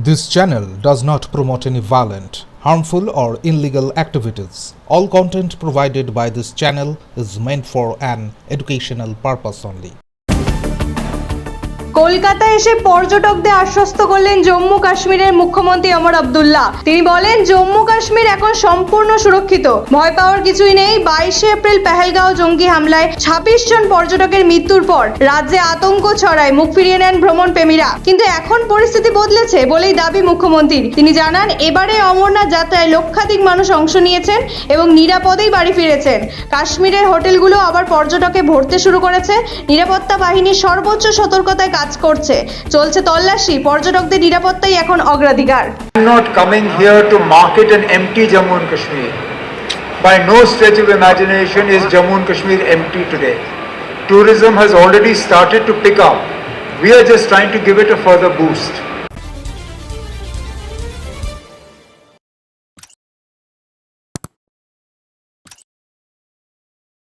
This channel does not promote any violent, harmful, or illegal activities. All content provided by this channel is meant for an educational purpose only. কলকাতায় এসে পর্যটকদের আশ্বস্ত করলেন জম্মু কাশ্মীরের মুখ্যমন্ত্রী ওমর আব্দুল্লাহ। তিনি বলেন, জম্মু কাশ্মীর এখন সম্পূর্ণ সুরক্ষিত, ভয় পাওয়ার কিছুই নেই। 22 এপ্রিল পেহেলগাঁও জঙ্গি হামলায় 26 জন পর্যটকের মৃত্যুর পর রাজ্যে আতঙ্ক ছড়ায়, মুখ ফিরিয়ে নেন ভ্রমণ প্রেমীরা। কিন্তু এখন পরিস্থিতি বদলেছে বলেই দাবি মুখ্যমন্ত্রীর। তিনি জানান, এবারে অমরনাথ যাত্রায় লক্ষাধিক মানুষ অংশ নিয়েছেন এবং নিরাপদেই বাড়ি ফিরেছেন। কাশ্মীরের হোটেলগুলো আবার পর্যটকে ভরতে শুরু করেছে। নিরাপত্তা বাহিনী সর্বোচ্চ সতর্কতায় কাজ করছে, চলছে তল্লাশি। পর্যটকদের নিরাপত্তাই এখন অগ্রাধিকার। I'm not coming here to market an empty Jammu and Kashmir. By no stretch of imagination is Jammu and Kashmir empty today. Tourism has already started to pick up. We are just trying to give it a further boost.